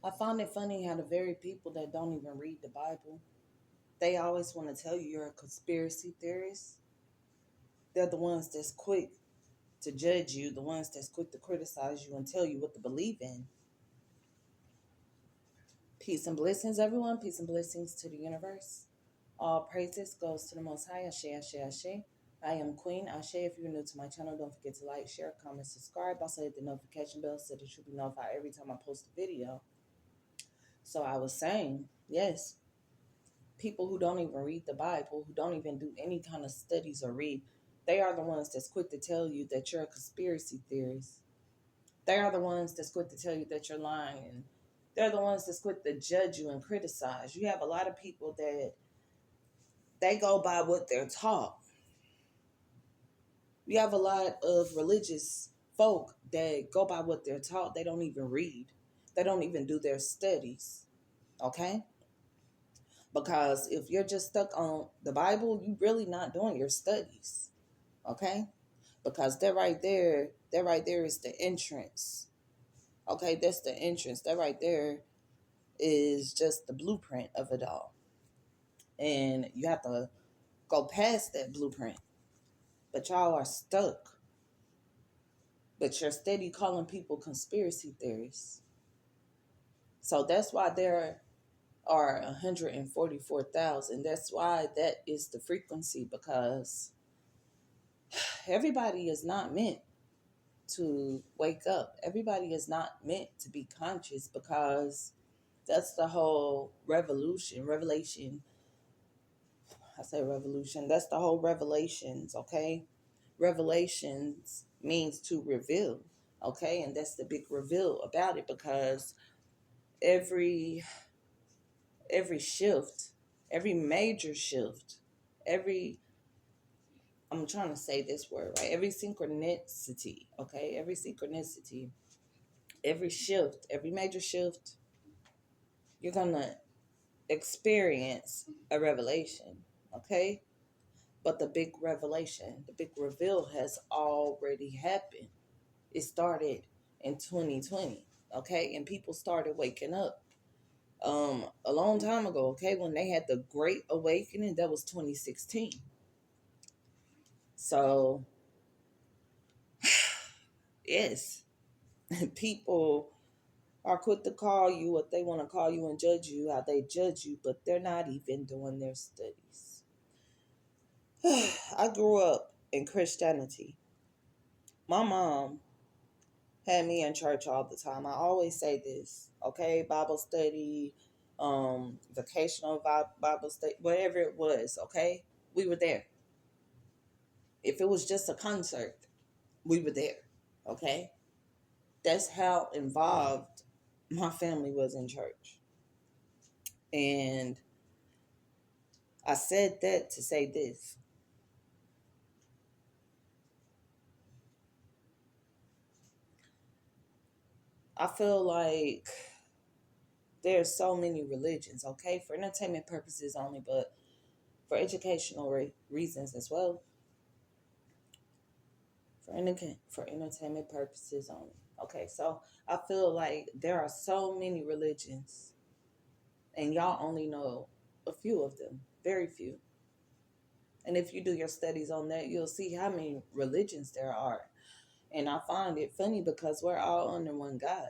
I find it funny how the very people that don't even read the Bible, they always want to tell you you're a conspiracy theorist. They're the ones that's quick to judge you, the ones that's quick to criticize you and tell you what to believe in. Peace and blessings, everyone. Peace and blessings to the universe. All praises goes to the Most High. Ashe, Ashe, Ashe. I am Queen Ashe. If you're new to my channel, don't forget to like, share, comment, subscribe. Also hit the notification bell so that you'll be notified every time I post a video. So I was saying, yes, people who don't even read the Bible, who don't even do any kind of studies or read, they are the ones that's quick to tell you that you're a conspiracy theorist. They are the ones that's quick to tell you that you're lying. And they're the ones that's quick to judge you and criticize. You have a lot of people that they go by what they're taught. You have a lot of religious folk that go by what they're taught. They don't even read. They don't even do their studies. Okay? Because if you're just stuck on the Bible, you're really not doing your studies. Okay? Because that right there is the entrance. Okay, that's the entrance. That right there is just the blueprint of it all. And you have to go past that blueprint. But y'all are stuck. But you're steady calling people conspiracy theorists. So that's why there are 144,000. That's why that is the frequency, because everybody is not meant to wake up. Everybody is not meant to be conscious, because that's the whole revelation. I say revolution. That's the whole revelations, okay? Revelations means to reveal, okay? And that's the big reveal about it, because every shift, every major shift, every I'm trying to say this word right. Every synchronicity, okay? Every synchronicity, every shift, every major shift, you're going to experience a revelation, okay? But the big revelation, the big reveal has already happened. It started in 2020, okay? And people started waking up a long time ago, okay? When they had the Great Awakening, that was 2016. So, yes, people are quick to call you what they want to call you and judge you how they judge you, but they're not even doing their studies. I grew up in Christianity. My mom had me in church all the time. I always say this, okay? Bible study, vocational Bible study, whatever it was, okay? We were there. If it was just a concert, we were there, okay? That's how involved my family was in church. And I said that to say this. I feel like there's so many religions, okay, for entertainment purposes only, but for educational reasons as well. For entertainment purposes only. Okay, so I feel like there are so many religions, and y'all only know a few of them, very few. And if you do your studies on that, you'll see how many religions there are. And I find it funny because we're all under one God.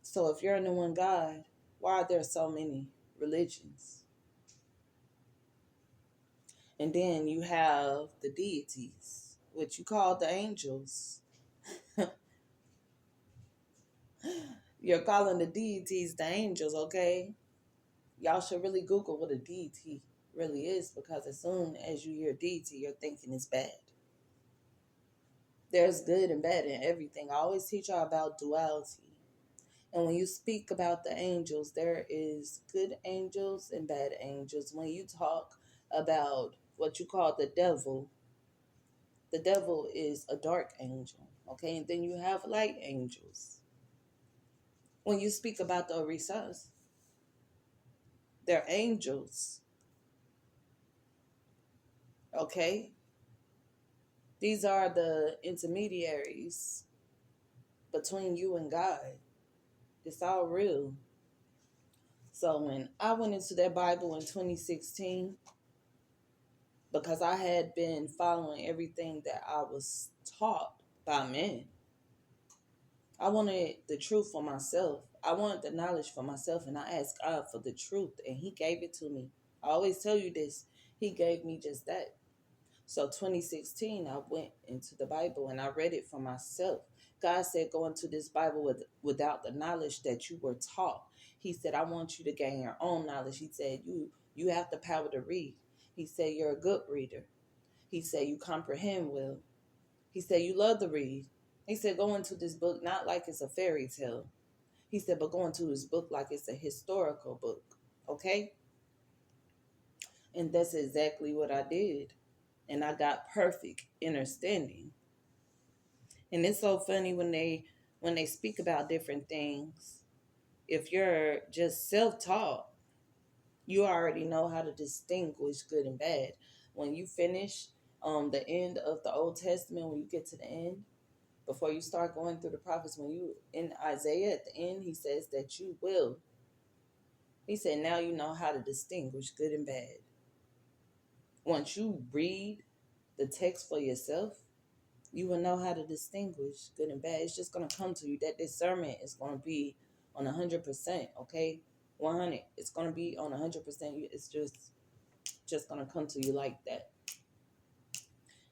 So if you're under one God, why are there so many religions? And then you have the deities, which you call the angels. You're calling the deities the angels, okay? Y'all should really Google what a deity really is, because as soon as you hear deity, you're thinking it's bad. There's good and bad in everything. I always teach y'all about duality. And when you speak about the angels, there is good angels and bad angels. When you talk about what you call the devil is a dark angel, okay? And then you have light angels. When you speak about the Orishas, they're angels, okay? These are the intermediaries between you and God. It's all real. So when I went into that Bible in 2016, because I had been following everything that I was taught by men, I wanted the truth for myself. I wanted the knowledge for myself, and I asked God for the truth, and He gave it to me. I always tell you this. He gave me just that. So 2016, I went into the Bible and I read it for myself. God said, go into this Bible without the knowledge that you were taught. He said, I want you to gain your own knowledge. He said, you have the power to read. He said, you're a good reader. He said, you comprehend well. He said, you love to read. He said, go into this book not like it's a fairy tale. He said, but go into this book like it's a historical book. Okay? And that's exactly what I did. And I got perfect understanding. And it's so funny when they speak about different things. If you're just self-taught, you already know how to distinguish good and bad. When you finish the end of the Old Testament, when you get to the end, before you start going through the prophets, when you in Isaiah at the end, he says that you will. He said, now you know how to distinguish good and bad. Once you read the text for yourself, you will know how to distinguish good and bad. It's just going to come to you. That discernment is going to be on 100%, okay? 100. It's going to be on 100%. It's just going to come to you like that.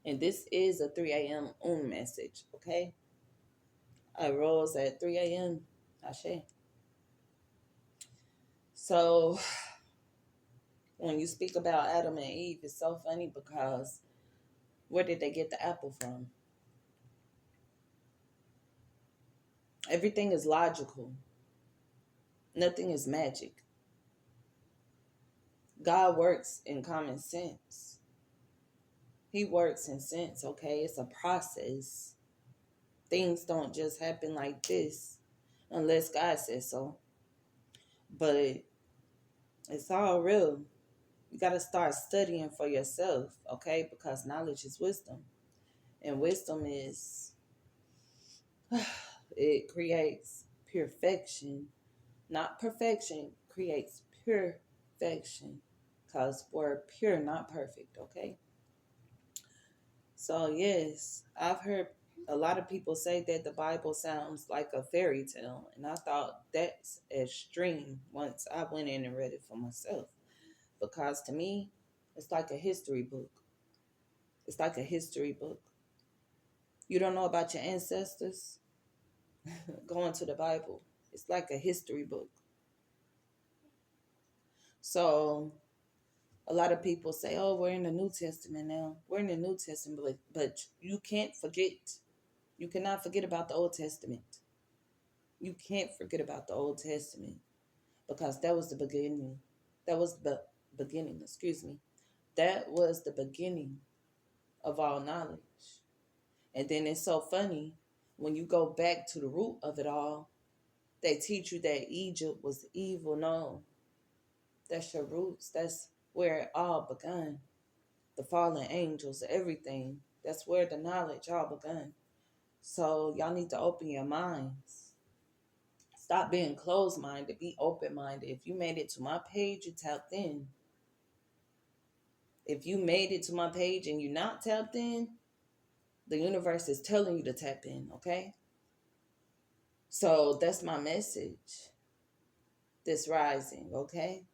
And this is a 3 a.m. message, okay? I rose at 3 a.m. Ashe. So when you speak about Adam and Eve, it's so funny because where did they get the apple from? Everything is logical. Nothing is magic. God works in common sense. He works in sense, okay? It's a process. Things don't just happen like this unless God says so. But it's all real. You got to start studying for yourself, okay? Because knowledge is wisdom. And wisdom is, it creates perfection. Not perfection, creates perfection. Because we're pure, not perfect, okay? So, yes, I've heard a lot of people say that the Bible sounds like a fairy tale. And I thought that's extreme once I went in and read it for myself. Because to me, it's like a history book. It's like a history book. You don't know about your ancestors? Go into the Bible. It's like a history book. So a lot of people say, oh, we're in the New Testament now. We're in the New Testament, but you can't forget. You cannot forget about the Old Testament. You can't forget about the Old Testament because that was the beginning. That was the beginning, excuse me. That was the beginning of all knowledge. And then it's so funny when you go back to the root of it all, they teach you that Egypt was evil. No, that's your roots. That's where it all begun. The fallen angels, everything. That's where the knowledge all begun. So y'all need to open your minds. Stop being closed-minded. Be open-minded. If you made it to my page, you tapped in. If you made it to my page and you're not tapped in, the universe is telling you to tap in, okay? So that's my message this rising, okay?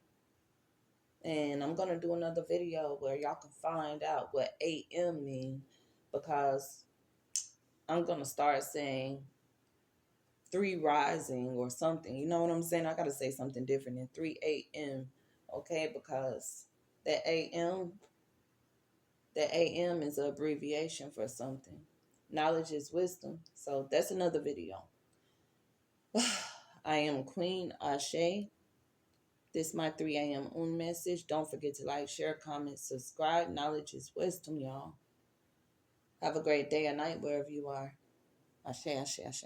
And I'm going to do another video where y'all can find out what AM mean, because I'm going to start saying 3 rising or something. You know what I'm saying? I got to say something different than 3 a.m., okay? Because that AM is an abbreviation for something. Knowledge is wisdom. So that's another video. I am Queen Ashe. This is my 3 a.m. message. Don't forget to like, share, comment, subscribe. Knowledge is wisdom, y'all. Have a great day or night wherever you are. Ashe, ashe, ashe.